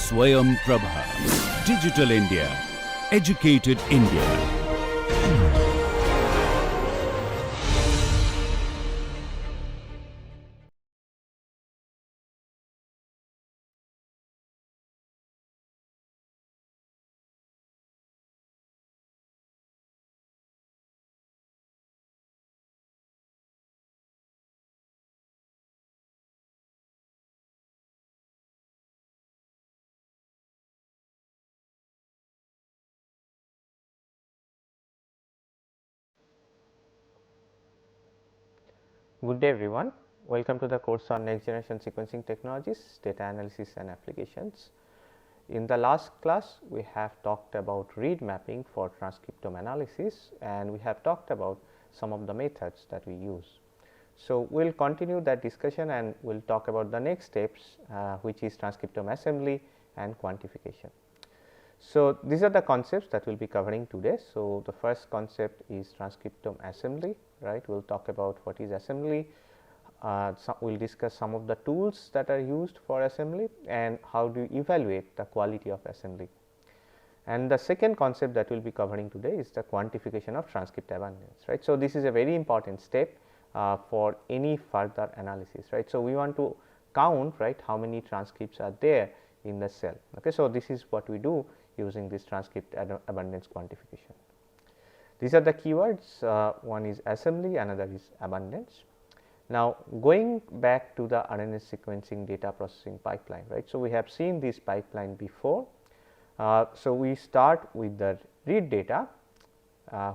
Swayam Prabha. Digital India. Educated India. Good day everyone, welcome to the course on next generation sequencing technologies, data analysis and applications. In the last class we have talked about read mapping for transcriptome analysis and we have talked about some of the methods that we use. So, we will continue that discussion and we will talk about the next steps which is transcriptome assembly and quantification. So, these are the concepts that we will be covering today. So, the first concept is transcriptome assembly, right. We will talk about what is assembly, we will discuss some of the tools that are used for assembly and how do you evaluate the quality of assembly. And the second concept that we will be covering today is the quantification of transcript abundance, right. So, this is a very important step for any further analysis, right. So, we want to count, right, how many transcripts are there in the cell. Okay. So, this is what we do using this transcript abundance quantification. These are the keywords, one is assembly, another is abundance. Now, going back to the RNA sequencing data processing pipeline, right. So, we have seen this pipeline before. So, we start with the read data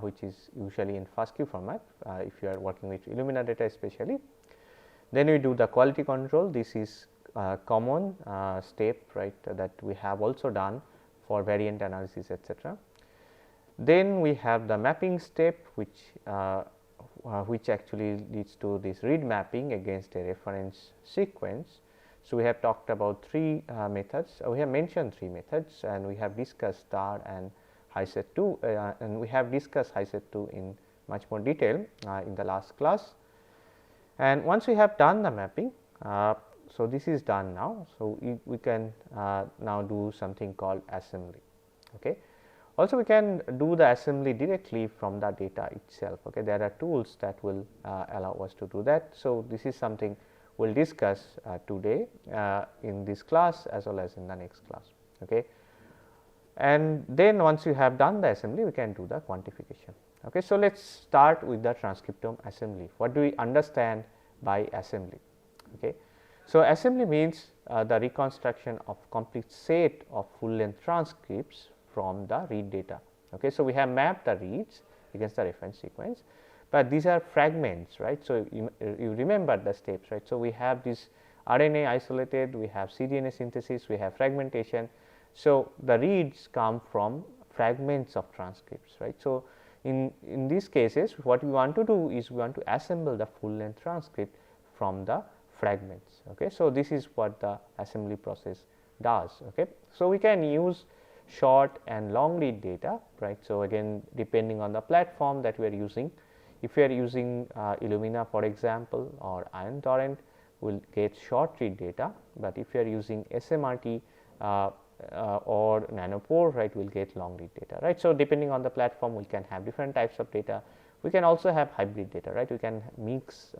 which is usually in FASTQ format if you are working with Illumina data especially. Then we do the quality control, this is common step, right, that we have also done for variant analysis etc. Then we have the mapping step which actually leads to this read mapping against a reference sequence. So, we have talked about three methods, we have mentioned three methods and we have discussed star and HiSet 2 and we have discussed HiSet 2 in much more detail in the last class. And once we have done the mapping, so this is done now. So, we can now do something called assembly. Okay. Also, we can do the assembly directly from the data itself. Okay. There are tools that will allow us to do that. So, this is something we will discuss today in this class as well as in the next class. Okay. And then once you have done the assembly, we can do the quantification. Okay. So, let us start with the transcriptome assembly. What do we understand by assembly? Okay. So, assembly means the reconstruction of complete set of full length transcripts from the read data. Okay. So, we have mapped the reads against the reference sequence, but these are fragments, right. So, you remember the steps, right. So, we have this RNA isolated, we have cDNA synthesis, we have fragmentation. So, the reads come from fragments of transcripts, right. So, in these cases what we want to do is we want to assemble the full length transcript from the fragments. Okay. So, this is what the assembly process does. Okay. So, we can use short and long read data, right. So, again depending on the platform that we are using, if we are using Illumina for example or Ion Torrent, we will get short read data, but if you are using SMRT or Nanopore, right, we will get long read data, right. So, depending on the platform we can have different types of data. We can also have hybrid data, right. We can mix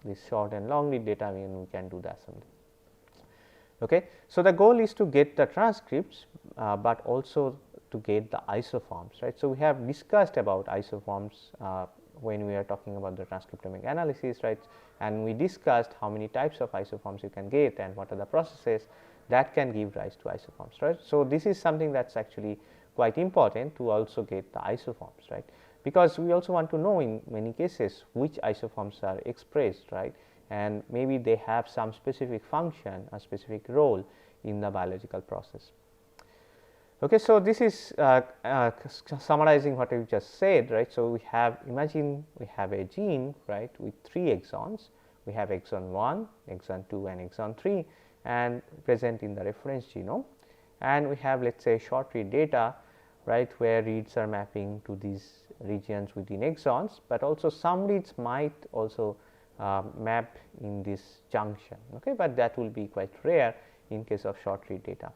this short and long read data and we can do the assembly. Okay. So, the goal is to get the transcripts, but also to get the isoforms, right. So, we have discussed about isoforms when we are talking about the transcriptomic analysis, right, and we discussed how many types of isoforms you can get and what are the processes that can give rise to isoforms, right. So, this is something that is actually quite important to also get the isoforms, right, because we also want to know in many cases which isoforms are expressed, right, and maybe they have some specific function, a specific role in the biological process. Okay. So, this is summarizing what I just said, right. So, we have imagine we have a gene, right, with 3 exons, we have exon 1, exon 2 and exon 3 and present in the reference genome, and we have let us say short read data, right, where reads are mapping to these regions within exons, but also some reads might also map in this junction, okay, but that will be quite rare in case of short read data.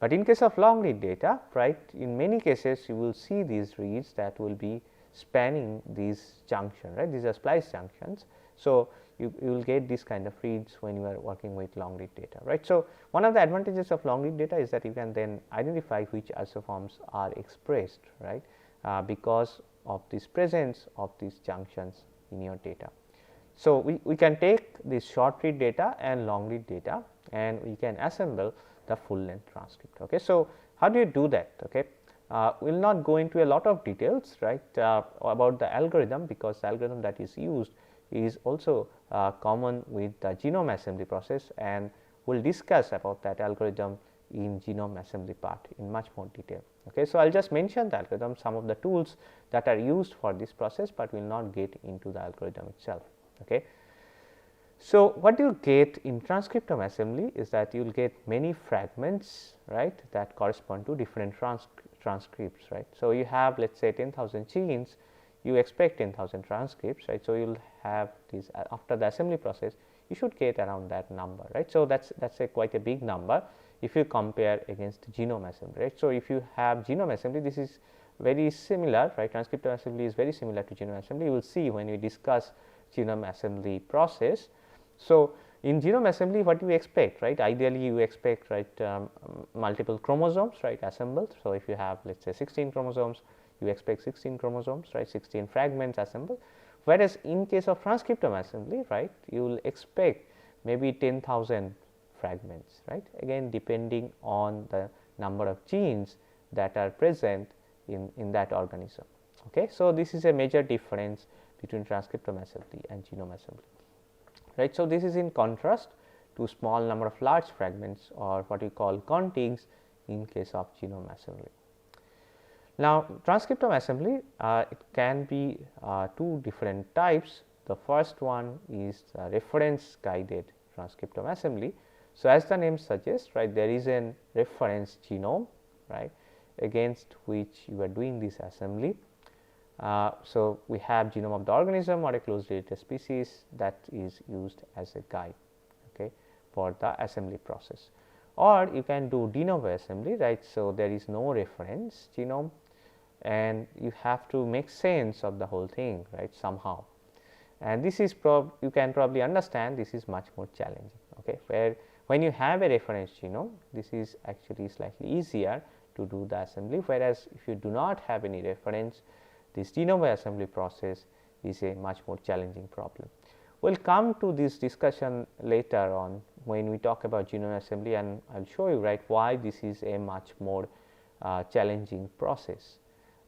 But in case of long read data, right, in many cases you will see these reads that will be spanning these junctions, right, these are splice junctions. So, you will get this kind of reads when you are working with long read data, right. So, one of the advantages of long read data is that you can then identify which isoforms are expressed, right, because of this presence of these junctions in your data. So, we can take this short read data and long read data and we can assemble the full length transcript. Okay. So, how do you do that? Okay. We will not go into a lot of details, right, about the algorithm, because the algorithm that is used is also common with the genome assembly process, and we will discuss about that algorithm in genome assembly part in much more detail. Okay. So, I will just mention the algorithm, some of the tools that are used for this process, but we will not get into the algorithm itself. Okay. So, what you get in transcriptome assembly is that you will get many fragments, right, that correspond to different transcripts, right. So, you have let us say 10,000 genes, you expect 10,000 transcripts, right. So, you will have these after the assembly process you should get around that number, right. So, that is a quite a big number if you compare against genome assembly, right. So, if you have genome assembly, this is very similar, right, transcriptome assembly is very similar to genome assembly, you will see when we discuss genome assembly process. So, in genome assembly what you expect, right, ideally you expect, right, multiple chromosomes, right, assembled. So, if you have let us say 16 chromosomes, you expect 16 chromosomes, right, 16 fragments assembled, whereas in case of transcriptome assembly, right, you will expect maybe 10,000 fragments, right, again depending on the number of genes that are present in that organism. Okay. So, this is a major difference between transcriptome assembly and genome assembly, right. So, this is in contrast to small number of large fragments or what we call contigs in case of genome assembly. Now, transcriptome assembly it can be two different types. The first one is reference guided transcriptome assembly. So, as the name suggests, right, there is a reference genome, right, against which you are doing this assembly. So, we have genome of the organism or a closely related species that is used as a guide, okay, for the assembly process, or you can do de novo assembly, right. So, there is no reference genome and you have to make sense of the whole thing, right, somehow, and this is you can probably understand this is much more challenging, okay, where when you have a reference genome, this is actually slightly easier to do the assembly, whereas if you do not have any reference, this de novo assembly process is a much more challenging problem. We will come to this discussion later on when we talk about genome assembly, and I will show you, right, why this is a much more challenging process,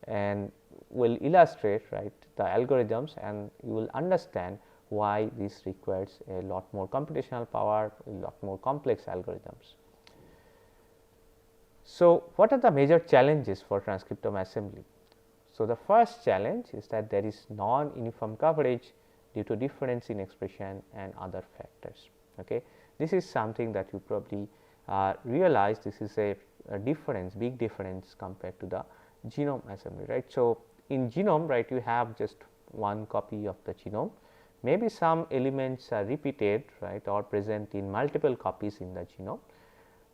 and will illustrate, right, the algorithms, and you will understand why this requires a lot more computational power, a lot more complex algorithms. So, what are the major challenges for transcriptome assembly? So, the first challenge is that there is non-uniform coverage due to difference in expression and other factors. Okay. This is something that you probably realize, this is a difference, big difference compared to the genome assembly, right. So, in genome, right, you have just one copy of the genome, maybe some elements are repeated, right, or present in multiple copies in the genome,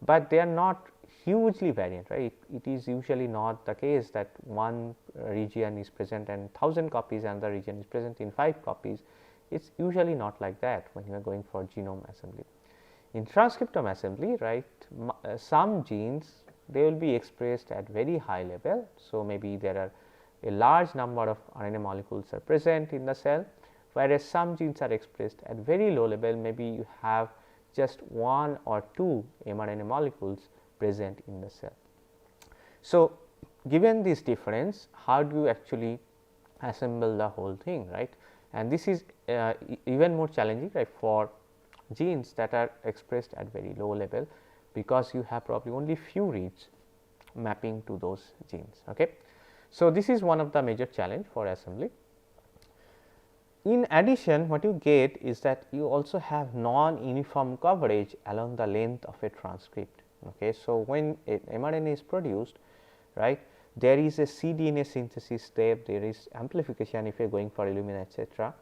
but they are not hugely variant, right. It is usually not the case that one region is present and 1000 copies and the region is present in 5 copies. It is usually not like that when you are going for genome assembly. In transcriptome assembly, right, some genes they will be expressed at very high level. So, maybe there are a large number of RNA molecules are present in the cell, whereas some genes are expressed at very low level, maybe you have just 1 or 2 mRNA molecules present in the cell. So, given this difference, how do you actually assemble the whole thing, right, and this is even more challenging, right, for genes that are expressed at very low level, because you have probably only few reads mapping to those genes. Okay. So, this is one of the major challenge for assembly. In addition, what you get is that you also have non-uniform coverage along the length of a transcript. Okay. So, when a mRNA is produced, right, there is a cDNA synthesis step, there is amplification if you are going for Illumina, etc.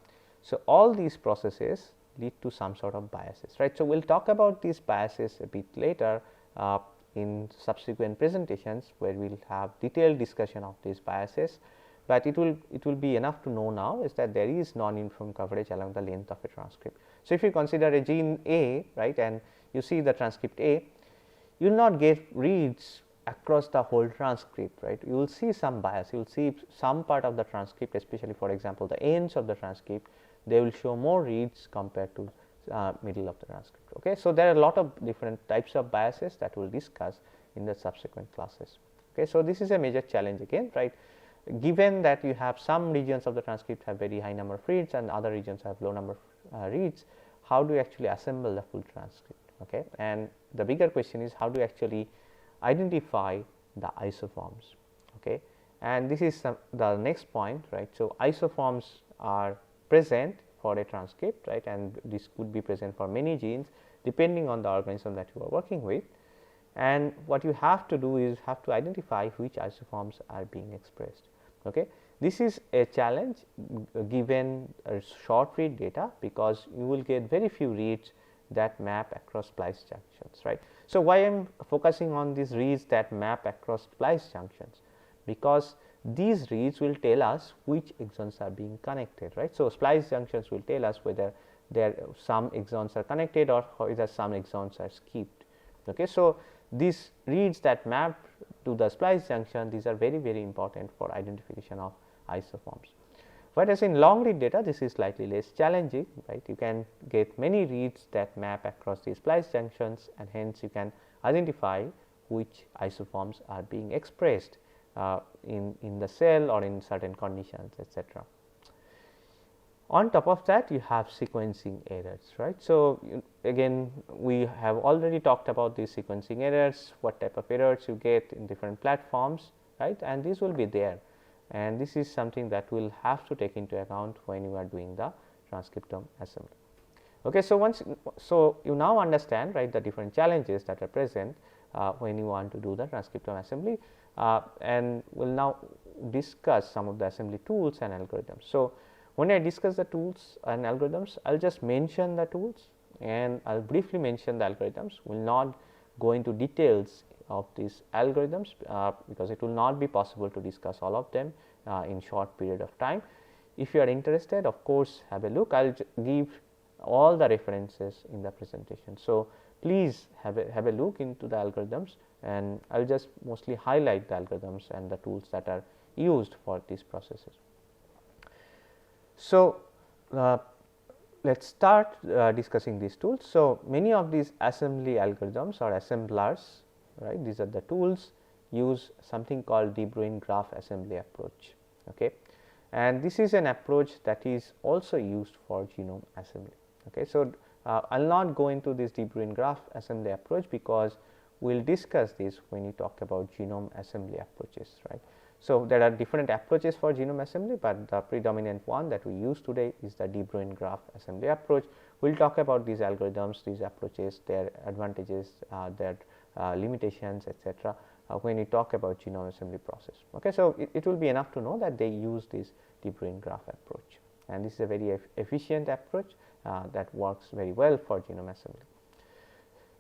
So, all these processes lead to some sort of biases, right. So, we will talk about these biases a bit later in subsequent presentations where we will have detailed discussion of these biases, but it will be enough to know now is that there is non-uniform coverage along the length of a transcript. So, if you consider a gene A, right, and you see the transcript A, you will not get reads across the whole transcript, right. You will see some bias, you will see some part of the transcript, especially for example, the ends of the transcript, they will show more reads compared to middle of the transcript. Okay. So, there are a lot of different types of biases that we will discuss in the subsequent classes. Okay. So, this is a major challenge again, right. Given that you have some regions of the transcript have very high number of reads and other regions have low number of reads, how do you actually assemble the full transcript? Okay. And the bigger question is how do you actually identify the isoforms? Okay. And this is the next point, right. So, isoforms are present for a transcript, right, and this could be present for many genes depending on the organism that you are working with, and what you have to do is have to identify which isoforms are being expressed. Okay. This is a challenge given short read data, because you will get very few reads that map across splice junctions, right. So, why I am focusing on these reads that map across splice junctions? Because these reads will tell us which exons are being connected, right. So, splice junctions will tell us whether there some exons are connected or whether some exons are skipped. Okay. So, these reads that map to the splice junction, these are very, very important for identification of isoforms. Whereas, in long read data this is slightly less challenging, right. You can get many reads that map across these splice junctions, and hence you can identify which isoforms are being expressed in the cell or in certain conditions, etc. On top of that, you have sequencing errors, right. So, again we have already talked about these sequencing errors, what type of errors you get in different platforms, right, and these will be there, and this is something that we will have to take into account when you are doing the transcriptome assembly. Okay. So, you now understand, right, the different challenges that are present when you want to do the transcriptome assembly, and we will now discuss some of the assembly tools and algorithms. So, when I discuss the tools and algorithms, I will just mention the tools and I will briefly mention the algorithms. We will not go into details of these algorithms, because it will not be possible to discuss all of them in short period of time. If you are interested, of course, have a look. I will give all the references in the presentation. So, please have a look into the algorithms, and I will just mostly highlight the algorithms and the tools that are used for these processes. So, let us start discussing these tools. So, many of these assembly algorithms or assemblers, right, these are the tools, use something called De Bruijn graph assembly approach. Okay. And this is an approach that is also used for genome assembly. Okay. So, I will not go into this De Bruijn graph assembly approach, because we will discuss this when you talk about genome assembly approaches, right. So, there are different approaches for genome assembly, but the predominant one that we use today is the De Bruijn graph assembly approach. We will talk about these algorithms, these approaches, their advantages, their limitations, etc. When we talk about genome assembly process. Okay. So, it will be enough to know that they use this De Bruijn graph approach, and this is a very efficient approach that works very well for genome assembly.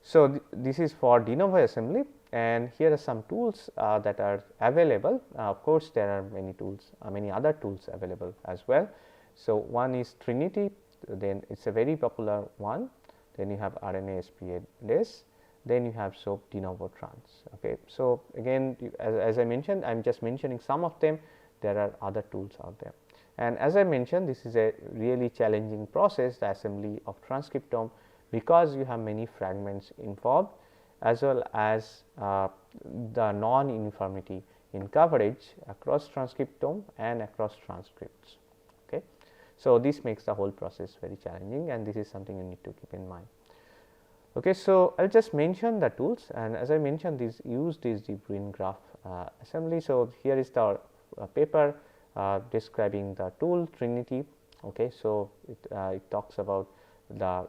So, this is for de novo assembly, and here are some tools that are available. Of course, there are many tools, many other tools available as well. So, one is Trinity, then it is a very popular one, then you have RNA SPAs, then you have de novo trans. Okay. So, again as I mentioned, I am just mentioning some of them, there are other tools out there. And as I mentioned, this is a really challenging process, the assembly of transcriptome, because you have many fragments involved, as well as the non-uniformity in coverage across transcriptome and across transcripts. Okay. So, this makes the whole process very challenging, and this is something you need to keep in mind. Okay. So, I will just mention the tools, and as I mentioned, these use this De Bruijn graph assembly. So, here is the paper describing the tool Trinity. Okay. So, it talks about the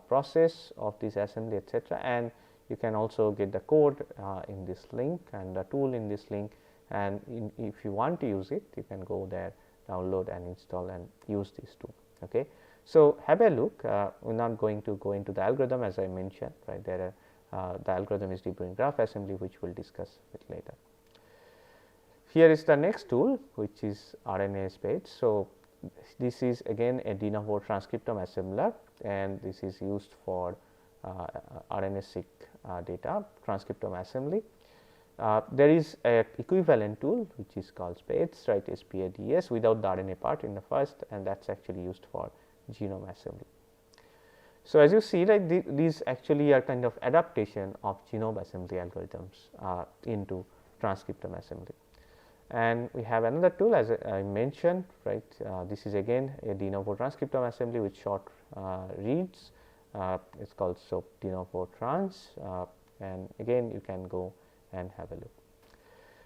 process of this assembly, etc., and you can also get the code in this link and the tool in this link, and if you want to use it, you can go there, download and install and use this tool. Okay. So, have a look. We are not going to go into the algorithm, as I mentioned, right. There the algorithm is deep brain graph assembly, which we will discuss a bit later. Here is the next tool, which is RNA spades. So, this is again a de novo transcriptome assembler, and this is used for RNA-seq data transcriptome assembly. There is a equivalent tool which is called spades, right, SPADS, without the RNA part in the first, and that is actually used for genome assembly. So, as you see, like these actually are kind of adaptation of genome assembly algorithms into transcriptome assembly. And we have another tool, as I mentioned, right, this is again a de novo transcriptome assembly with short reads. It is called de novo trans, and again you can go and have a look.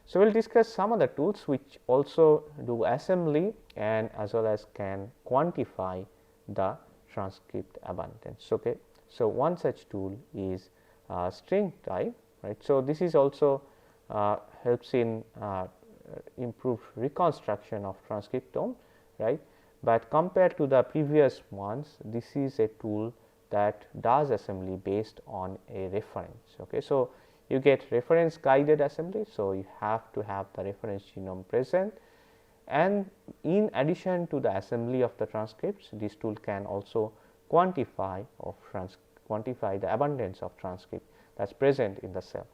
So, we will discuss some other tools which also do assembly and as well as can quantify the transcript abundance. Okay. So, one such tool is string type, right. So, this is also helps in improved reconstruction of transcriptome, right, but compared to the previous ones, this is a tool that does assembly based on a reference. Okay. So, you get reference guided assembly. So, you have to have the reference genome present, and in addition to the assembly of the transcripts, this tool can also quantify the abundance of transcript that is present in the cell.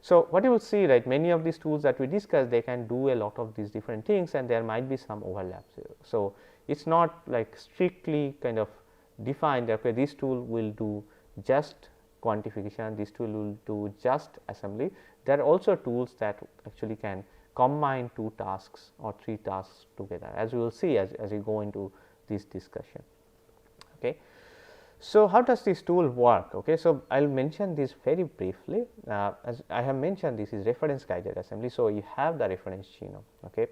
So, what you will see, right, many of these tools that we discussed, they can do a lot of these different things, and there might be some overlaps. So, it is not like strictly kind of defined that okay, this tool will do just quantification, this tool will do just assembly. There are also tools that actually can combine 2 tasks or 3 tasks together, as we will see as we go into this discussion. Okay. So, how does this tool work? Okay. So, I will mention this very briefly. As I have mentioned, this is reference guided assembly. So, you have the reference genome. Okay.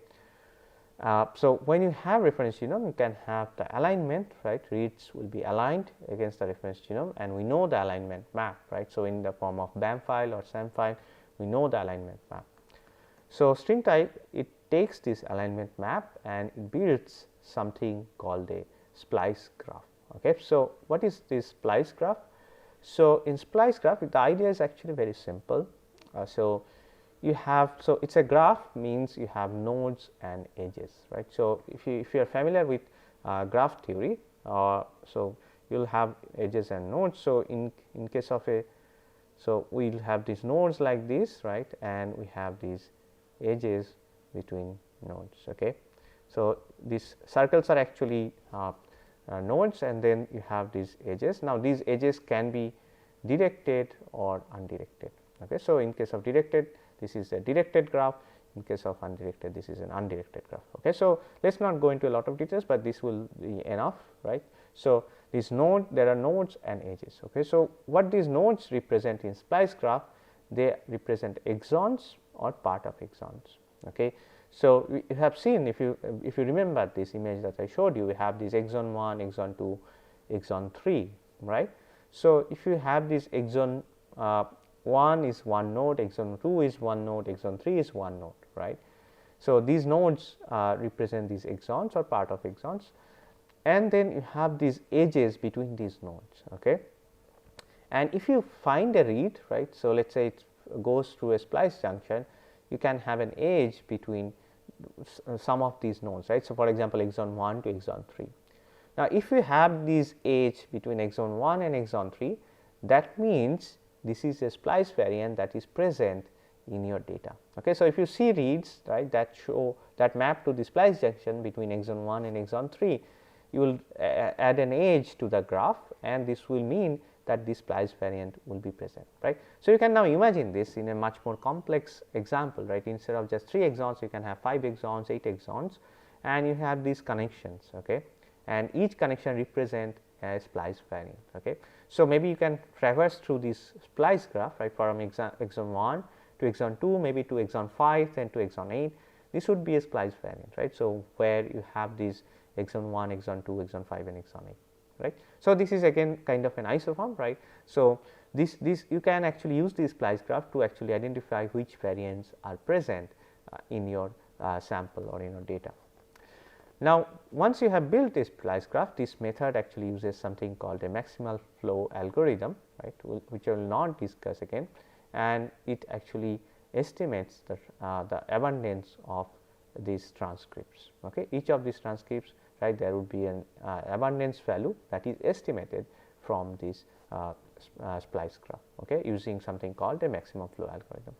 So, when you have reference genome, you can have the alignment, right, reads will be aligned against the reference genome, and we know the alignment map, right. So, in the form of BAM file or SAM file, we know the alignment map. So, string type, it takes this alignment map and it builds something called a splice graph. Okay. So, what is this splice graph? So, in splice graph, the idea is actually very simple. You have, so it is a graph, means you have nodes and edges, right. So, if you are familiar with graph theory, so you will have edges and nodes. So, in case of a, so we will have these nodes like this, right, and we have these edges between nodes. Okay. So, these circles are actually nodes, and then you have these edges. Now, these edges can be directed or undirected. Okay. So, in case of directed, this is a directed graph, in case of undirected, this is an undirected graph. Okay. So, let us not go into a lot of details, but this will be enough, right. So, this node, there are nodes and edges. Okay. So, what these nodes represent in splice graph, they represent exons or part of exons. Okay. So, we have seen, if you remember this image that I showed you, we have this exon 1, exon 2, exon 3, right. So, if you have this exon 1 is one node, exon 2 is one node, exon 3 is one node, right. So, these nodes represent these exons or part of exons, and then you have these edges between these nodes. Okay. And if you find a read, right, so let us say it goes through a splice junction, you can have an edge between some of these nodes, right. So, for example, exon 1 to exon 3. Now, if you have these edge between exon 1 and exon 3, that means this is a splice variant that is present in your data. Okay. So, if you see reads, right, that show that map to the splice junction between exon 1 and exon 3, you will add an edge to the graph, and this will mean that this splice variant will be present, right. So, you can now imagine this in a much more complex example, right. Instead of just 3 exons, you can have 5 exons, 8 exons, and you have these connections, okay, and each connection represent a splice variant. Okay. So, maybe you can traverse through this splice graph, right, from exon 1 to exon 2, maybe to exon 5, then to exon 8. This would be a splice variant, right. So, where you have these exon 1, exon 2, exon 5 and exon 8, right. So, this is again kind of an isoform, right. So, this you can actually use this splice graph to actually identify which variants are present in your sample or in your data. Now, once you have built this splice graph, this method actually uses something called a maximal flow algorithm, right, which I will not discuss again, and it actually estimates the abundance of these transcripts. Okay. Each of these transcripts, right, there would be an abundance value that is estimated from this splice graph, okay, using something called a maximum flow algorithm.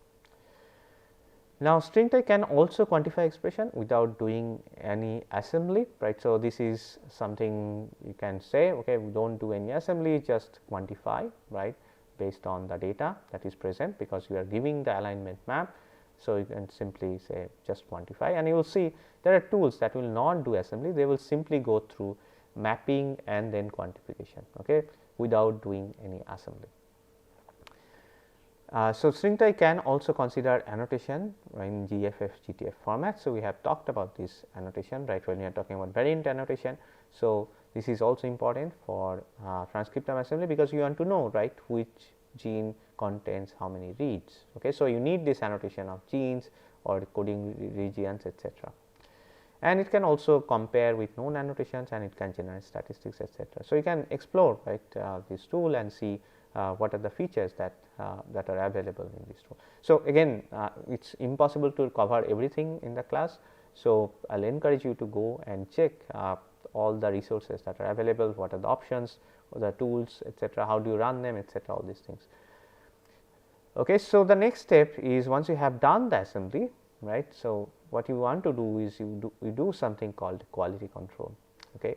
Now, string type can also quantify expression without doing any assembly, right. So, this is something you can say, okay, we do not do any assembly, just quantify, right, based on the data that is present, because you are giving the alignment map. So, you can simply say just quantify, and you will see there are tools that will not do assembly, they will simply go through mapping and then quantification, okay, without doing any assembly. So, string type can also consider annotation in GFF, GTF format. So, we have talked about this annotation, right, when we are talking about variant annotation. So, this is also important for transcriptome assembly, because you want to know, right, which gene contains how many reads. Okay. So, you need this annotation of genes or coding regions, etc. And it can also compare with known annotations, and it can generate statistics, etc. So, you can explore, right, this tool and see what are the features that are available in this tool. So, again it is impossible to cover everything in the class. So, I will encourage you to go and check all the resources that are available, what are the options, the tools, etc., how do you run them, etc., all these things. Okay. So, the next step is, once you have done the assembly, right. So, what you want to do is you do something called quality control. Okay.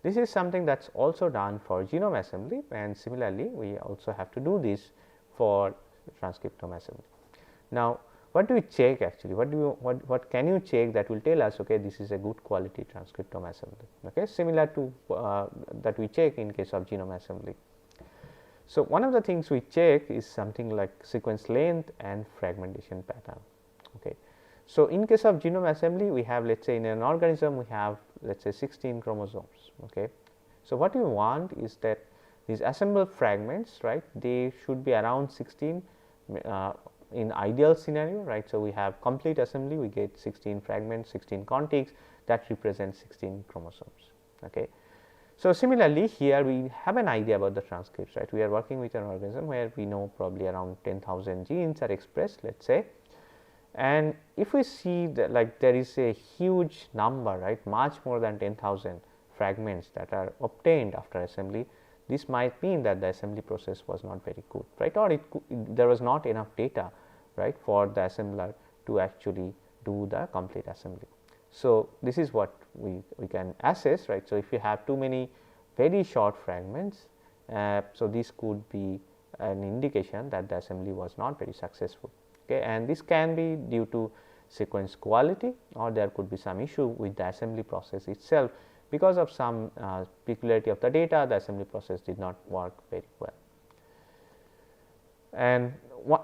This is something that is also done for genome assembly, and similarly we also have to do this for transcriptome assembly. Now, what do we check actually? What can you check that will tell us, okay, this is a good quality transcriptome assembly? Okay, similar to that we check in case of genome assembly. So, one of the things we check is something like sequence length and fragmentation pattern. Okay. So, in case of genome assembly, we have, let us say, in an organism we have, let us say, 16 chromosomes. Okay. So, what we want is that these assembled fragments, right, they should be around 16 in ideal scenario, right. So, we have complete assembly, we get 16 fragments, 16 contigs that represent 16 chromosomes. Okay. So, similarly here we have an idea about the transcripts, right. We are working with an organism where we know probably around 10,000 genes are expressed, let us say. And if we see that, like, there is a huge number, right, much more than 10,000 fragments that are obtained after assembly, this might mean that the assembly process was not very good, right, or there was not enough data, right, for the assembler to actually do the complete assembly. So, this is what we can assess, right. So, if you have too many very short fragments, so this could be an indication that the assembly was not very successful. Okay, and this can be due to sequence quality, or there could be some issue with the assembly process itself, because of some peculiarity of the data, the assembly process did not work very well. And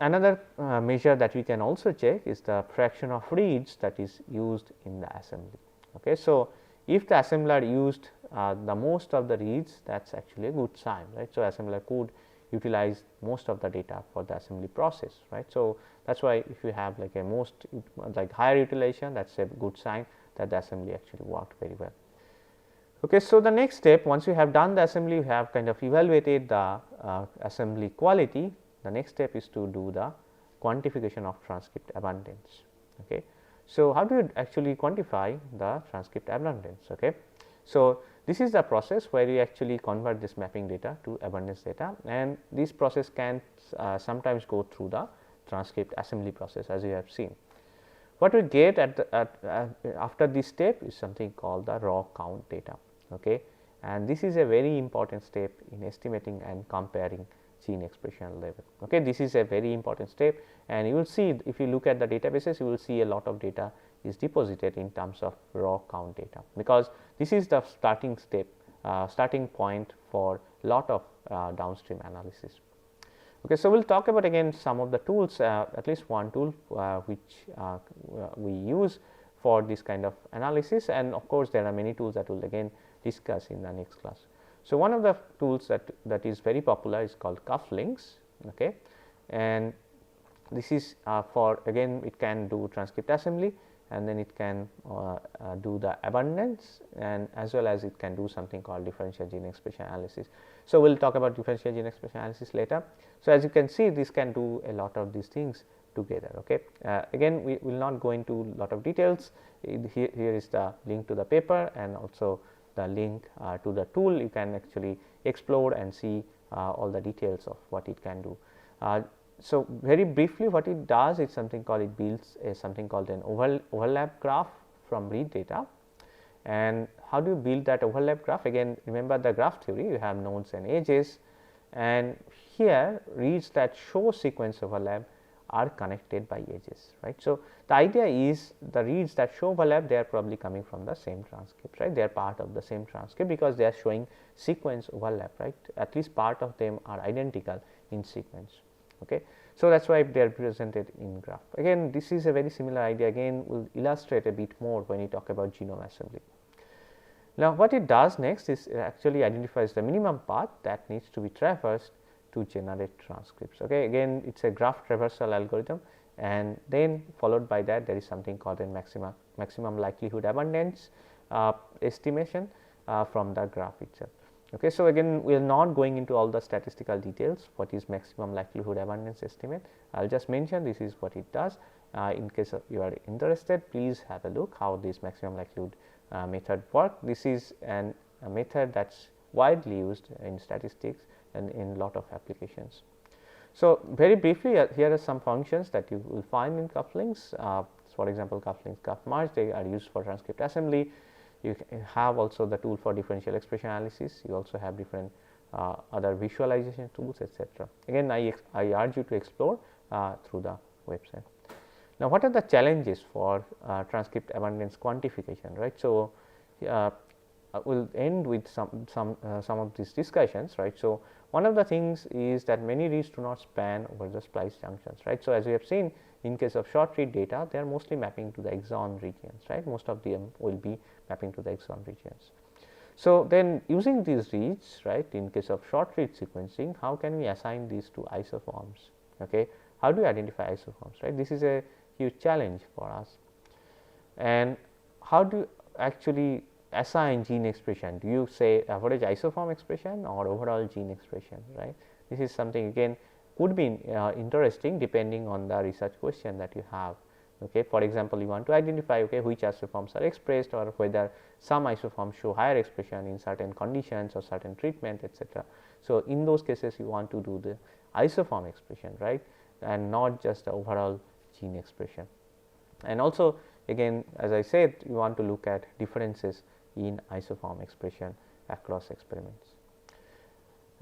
another measure that we can also check is the fraction of reads that is used in the assembly. Okay. So, if the assembler used the most of the reads, that is actually a good sign, right. So, assembler could utilize most of the data for the assembly process, right. So, that is why if you have like a higher utilization, that is a good sign that the assembly actually worked very well. Okay. So, the next step, once you have done the assembly, you have kind of evaluated the assembly quality, the next step is to do the quantification of transcript abundance. Okay. So, how do you actually quantify the transcript abundance? Okay. So, this is the process where you actually convert this mapping data to abundance data, and this process can sometimes go through the transcript assembly process, as you have seen. What we get after this step is something called the raw count data. Okay. And this is a very important step in estimating and comparing gene expression level. Okay. This is a very important step, and you will see, if you look at the databases, you will see a lot of data is deposited in terms of raw count data, because this is the starting step, starting point for lot of downstream analysis. Okay. So, we will talk about again some of the tools, at least one tool which we use for this kind of analysis, and of course, there are many tools that we will again discuss in the next class. So, one of the tools that is very popular is called cufflinks. Okay. And this is for, again, it can do transcript assembly, and then it can do the abundance, and as well as it can do something called differential gene expression analysis. So, we will talk about differential gene expression analysis later. So, as you can see, this can do a lot of these things together. Okay. Again, we will not go into lot of details. Here is the link to the paper and also the link to the tool. You can actually explore and see all the details of what it can do. So, very briefly what it does is something called, it builds something called an overlap graph from read data. And how do you build that overlap graph? Again, remember the graph theory, you have nodes and edges, and here reads that show sequence overlap are connected by edges, right. So, the idea is the reads that show overlap, they are probably coming from the same transcript, right. They are part of the same transcript because they are showing sequence overlap, right. At least part of them are identical in sequence. Okay. So, that is why they are presented in graph. Again, this is a very similar idea, again we will illustrate a bit more when you talk about genome assembly. Now, what it does next is it actually identifies the minimum path that needs to be traversed to generate transcripts. Okay. Again, it is a graph traversal algorithm, and then followed by that there is something called a maximum likelihood abundance estimation from the graph itself. Okay. So, again we are not going into all the statistical details what is maximum likelihood abundance estimate. I will just mention this is what it does. In case of you are interested, please have a look how this maximum likelihood method work. This is a method that is widely used in statistics and in lot of applications. So, very briefly here are some functions that you will find in couplings. For example, couplings, cup merge, they are used for transcript assembly. You have also the tool for differential expression analysis. You also have different other visualization tools, etc. Again, I urge you to explore through the website. Now, what are the challenges for transcript abundance quantification, right? So, we will end with some of these discussions, right. So, one of the things is that many reads do not span over the splice junctions, right. So, as we have seen in case of short read data, they are mostly mapping to the exon regions, right. Most of them will be mapping to the exon regions. So, then using these reads, right, in case of short read sequencing, how can we assign these to isoforms? Okay. How do you identify isoforms, right? This is a huge challenge for us. And how do you actually assign gene expression? Do you say average isoform expression or overall gene expression, right? This is something again could be interesting depending on the research question that you have. Okay. For example, you want to identify which isoforms are expressed or whether some isoforms show higher expression in certain conditions or certain treatment, etc. So, in those cases you want to do the isoform expression, right, and not just the overall gene expression. And also again, as I said, you want to look at differences in isoform expression across experiments.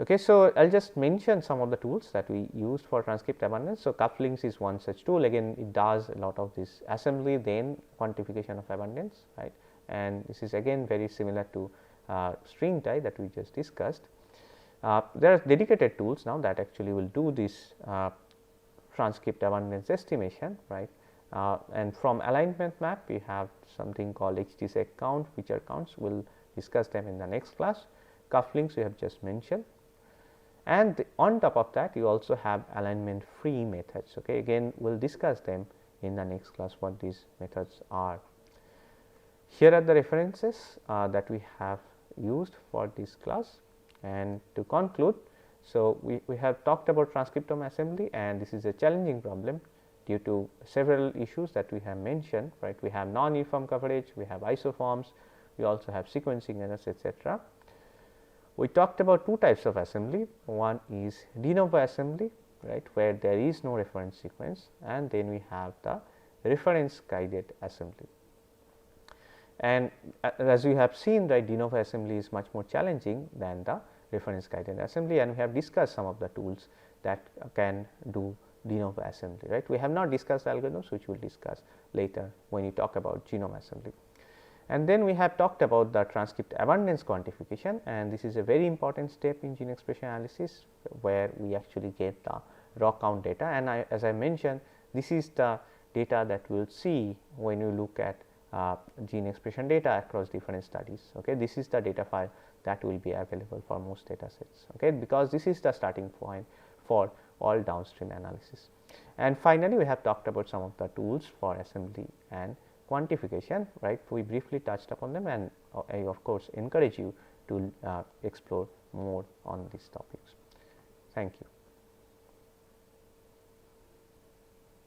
Okay. So, I will just mention some of the tools that we used for transcript abundance. So, couplings is one such tool, again it does a lot of this assembly then quantification of abundance, right, and this is again very similar to string type that we just discussed. There are dedicated tools now that actually will do this transcript abundance estimation, right. And from alignment map we have something called HTSEC count, feature counts, we will discuss them in the next class. Couplings we have just mentioned, and on top of that you also have alignment free methods. Okay. Again we will discuss them in the next class what these methods are. Here are the references that we have used for this class, and to conclude, so we have talked about transcriptome assembly, and this is a challenging problem due to several issues that we have mentioned, right. We have non-uniform coverage, we have isoforms, we also have sequencing errors, etc. We talked about two types of assembly. One is de novo assembly, right, where there is no reference sequence, and then we have the reference guided assembly. And as we have seen, right, de novo assembly is much more challenging than the reference guided assembly, and we have discussed some of the tools that can do de novo assembly, right. We have not discussed algorithms, which we will discuss later when you talk about genome assembly. And then we have talked about the transcript abundance quantification, and this is a very important step in gene expression analysis where we actually get the raw count data, and as I mentioned, this is the data that we will see when you look at gene expression data across different studies. Okay. This is the data file that will be available for most data sets, okay, because this is the starting point for all downstream analysis. And finally, we have talked about some of the tools for assembly and quantification, right. We briefly touched upon them, and I of course encourage you to explore more on these topics. Thank you.